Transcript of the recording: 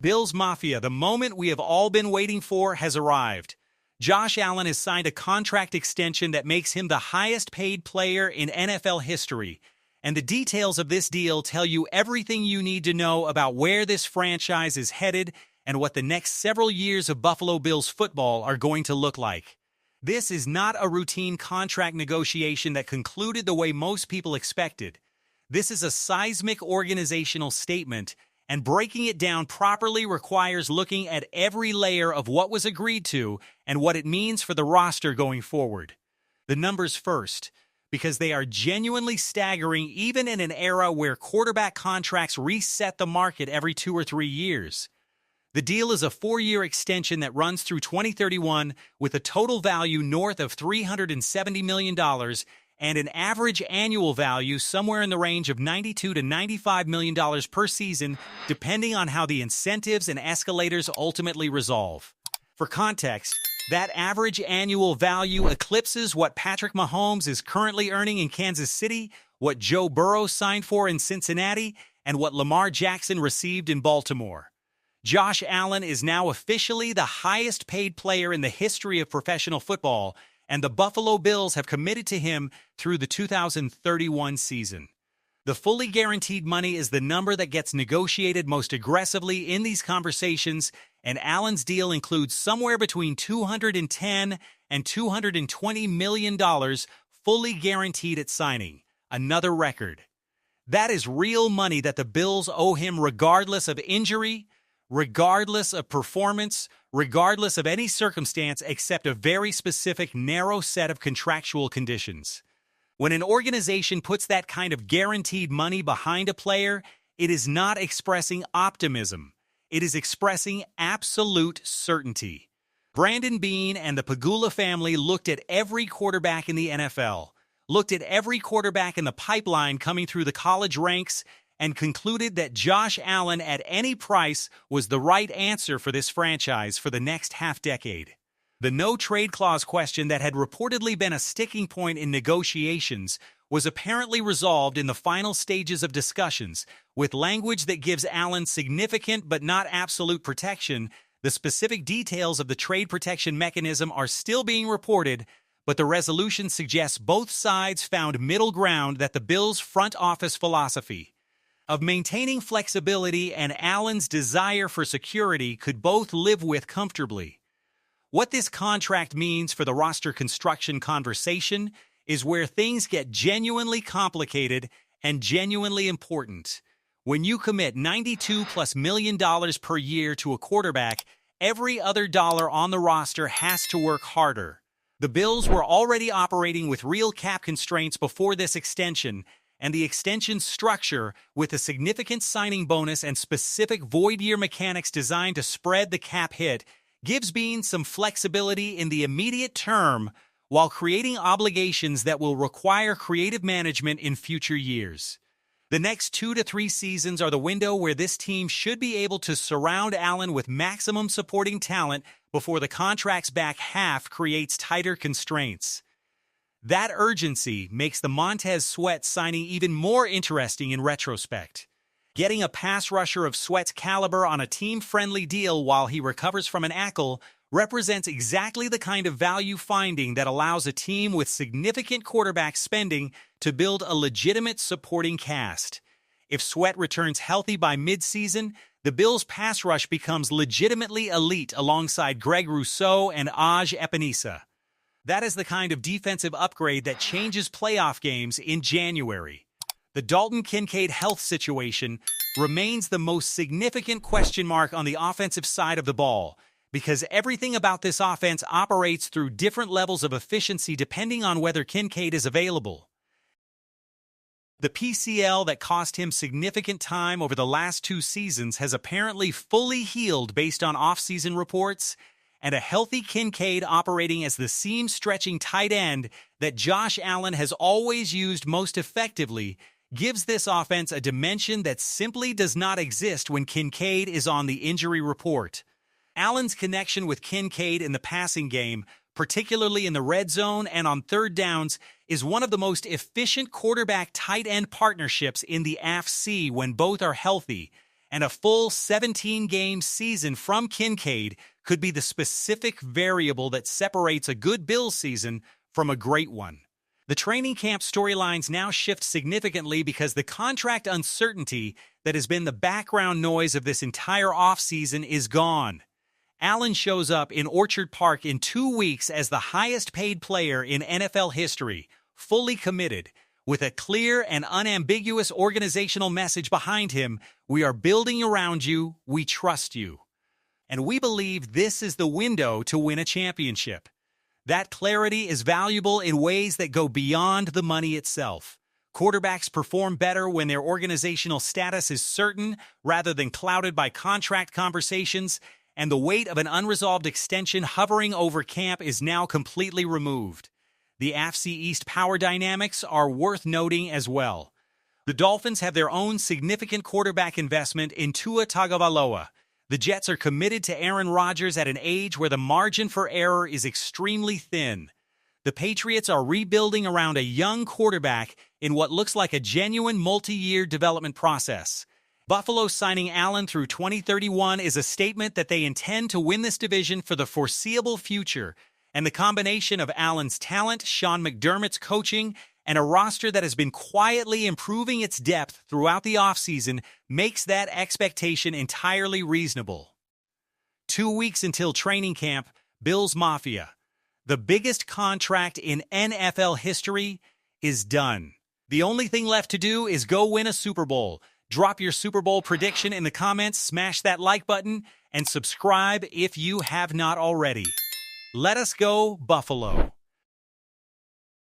Bills Mafia, the moment we have all been waiting for, has arrived. Josh Allen has signed a contract extension that makes him the highest-paid player in NFL history. And the details of this deal tell you everything you need to know about where this franchise is headed and what the next several years of Buffalo Bills football are going to look like. This is not a routine contract negotiation that concluded the way most people expected. This is a seismic organizational statement, and breaking it down properly requires looking at every layer of what was agreed to and what it means for the roster going forward. The numbers first, because they are genuinely staggering even in an era where quarterback contracts reset the market every 2 or 3 years. The deal is a 4-year extension that runs through 2031 with a total value north of $370 million and an average annual value somewhere in the range of $92 to $95 million per season, depending on how the incentives and escalators ultimately resolve. For context, that average annual value eclipses what Patrick Mahomes is currently earning in Kansas City, what Joe Burrow signed for in Cincinnati, and what Lamar Jackson received in Baltimore. Josh Allen is now officially the highest-paid player in the history of professional football, and the Buffalo Bills have committed to him through the 2031 season. The fully guaranteed money is the number that gets negotiated most aggressively in these conversations, and Allen's deal includes somewhere between $210 and $220 million fully guaranteed at signing, another record. That is real money that the Bills owe him regardless of injury, regardless of performance, regardless of any circumstance except a very specific, narrow set of contractual conditions. When an organization puts that kind of guaranteed money behind a player, it is not expressing optimism. It is expressing absolute certainty. Brandon Beane and the Pagula family looked at every quarterback in the NFL, looked at every quarterback in the pipeline coming through the college ranks, and concluded that Josh Allen at any price was the right answer for this franchise for the next half-decade. The no-trade clause question that had reportedly been a sticking point in negotiations was apparently resolved in the final stages of discussions, with language that gives Allen significant but not absolute protection. The specific details of the trade protection mechanism are still being reported, but the resolution suggests both sides found middle ground that the Bills' front office philosophy of maintaining flexibility and Allen's desire for security could both live with comfortably. What this contract means for the roster construction conversation is where things get genuinely complicated and genuinely important. When you commit $92+ million per year to a quarterback, every other dollar on the roster has to work harder. The Bills were already operating with real cap constraints before this extension, and the extension structure, with a significant signing bonus and specific void-year mechanics designed to spread the cap hit, gives Beane some flexibility in the immediate term while creating obligations that will require creative management in future years. The next 2 to 3 seasons are the window where this team should be able to surround Allen with maximum supporting talent before the contract's back half creates tighter constraints. That urgency makes the Montez Sweat signing even more interesting in retrospect. Getting a pass rusher of Sweat's caliber on a team-friendly deal while he recovers from an ankle represents exactly the kind of value finding that allows a team with significant quarterback spending to build a legitimate supporting cast. If Sweat returns healthy by midseason, the Bills' pass rush becomes legitimately elite alongside Greg Rousseau and Aj Epinesa. That is the kind of defensive upgrade that changes playoff games in January. The Dalton Kincaid health situation remains the most significant question mark on the offensive side of the ball, because everything about this offense operates through different levels of efficiency depending on whether Kincaid is available. The PCL that cost him significant time over the last 2 seasons has apparently fully healed based on off-season reports, and a healthy Kincaid operating as the seam-stretching tight end that Josh Allen has always used most effectively gives this offense a dimension that simply does not exist when Kincaid is on the injury report. Allen's connection with Kincaid in the passing game, particularly in the red zone and on third downs, is one of the most efficient quarterback-tight end partnerships in the AFC when both are healthy, and a full 17-game season from Kincaid could be the specific variable that separates a good Bills season from a great one. The training camp storylines now shift significantly because the contract uncertainty that has been the background noise of this entire offseason is gone. Allen shows up in Orchard Park in 2 weeks as the highest-paid player in NFL history, fully committed, with a clear and unambiguous organizational message behind him: we are building around you, we trust you. And we believe this is the window to win a championship. That clarity is valuable in ways that go beyond the money itself. Quarterbacks perform better when their organizational status is certain rather than clouded by contract conversations, and the weight of an unresolved extension hovering over camp is now completely removed. The AFC East power dynamics are worth noting as well. The Dolphins have their own significant quarterback investment in Tua Tagovailoa. The Jets are committed to Aaron Rodgers at an age where the margin for error is extremely thin. The Patriots are rebuilding around a young quarterback in what looks like a genuine multi-year development process. Buffalo signing Allen through 2031 is a statement that they intend to win this division for the foreseeable future, and the combination of Allen's talent, Sean McDermott's coaching, and a roster that has been quietly improving its depth throughout the offseason makes that expectation entirely reasonable. 2 weeks until training camp, Bills Mafia, the biggest contract in NFL history, is done. The only thing left to do is go win a Super Bowl. Drop your Super Bowl prediction in the comments, smash that like button, and subscribe if you have not already. Let us go, Buffalo.